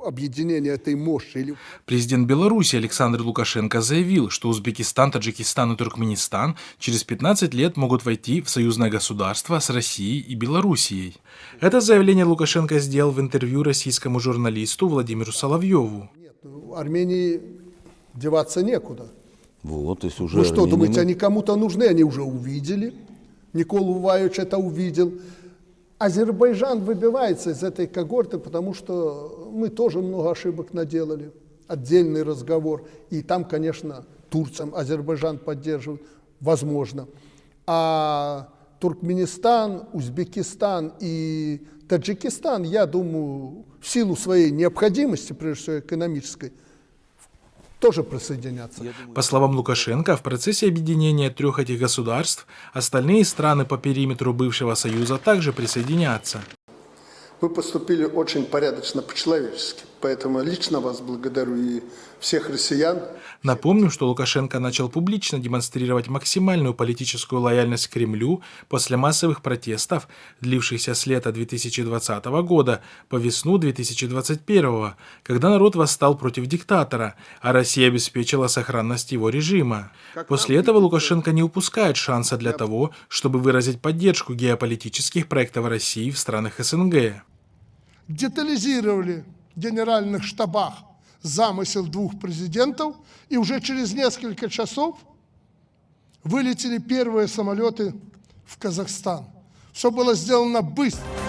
объединения этой мощи. Президент Беларуси Александр Лукашенко заявил, что Узбекистан, Таджикистан и Туркменистан через 15 лет могут войти в союзное государство с Россией и Белоруссией. Это заявление Лукашенко сделал в интервью российскому журналисту Владимиру Соловьеву. Нет, Армении деваться некуда. Вот, то есть уже Вы что, армянины- думаете, они кому-то нужны? Они уже увидели. Никола Уваевич это увидел. Азербайджан выбивается из этой когорты, потому что мы тоже много ошибок наделали. Отдельный разговор. И там, конечно, Турция, Азербайджан поддерживает, возможно. А Туркменистан, Узбекистан и Таджикистан, я думаю, в силу своей необходимости, прежде всего экономической, тоже присоединятся. По словам Лукашенко, в процессе объединения трех этих государств остальные страны по периметру бывшего Союза также присоединятся. Вы поступили очень порядочно, по-человечески. Поэтому лично вас благодарю и всех россиян. Напомню, что Лукашенко начал публично демонстрировать максимальную политическую лояльность к Кремлю после массовых протестов, длившихся с лета 2020 года по весну 2021, когда народ восстал против диктатора, а Россия обеспечила сохранность его режима. После этого Лукашенко не упускает шанса для того, чтобы выразить поддержку геополитических проектов России в странах СНГ. Детализировали в генеральных штабах замысел двух президентов, и уже через несколько часов вылетели первые самолеты в Казахстан. Все было сделано быстро.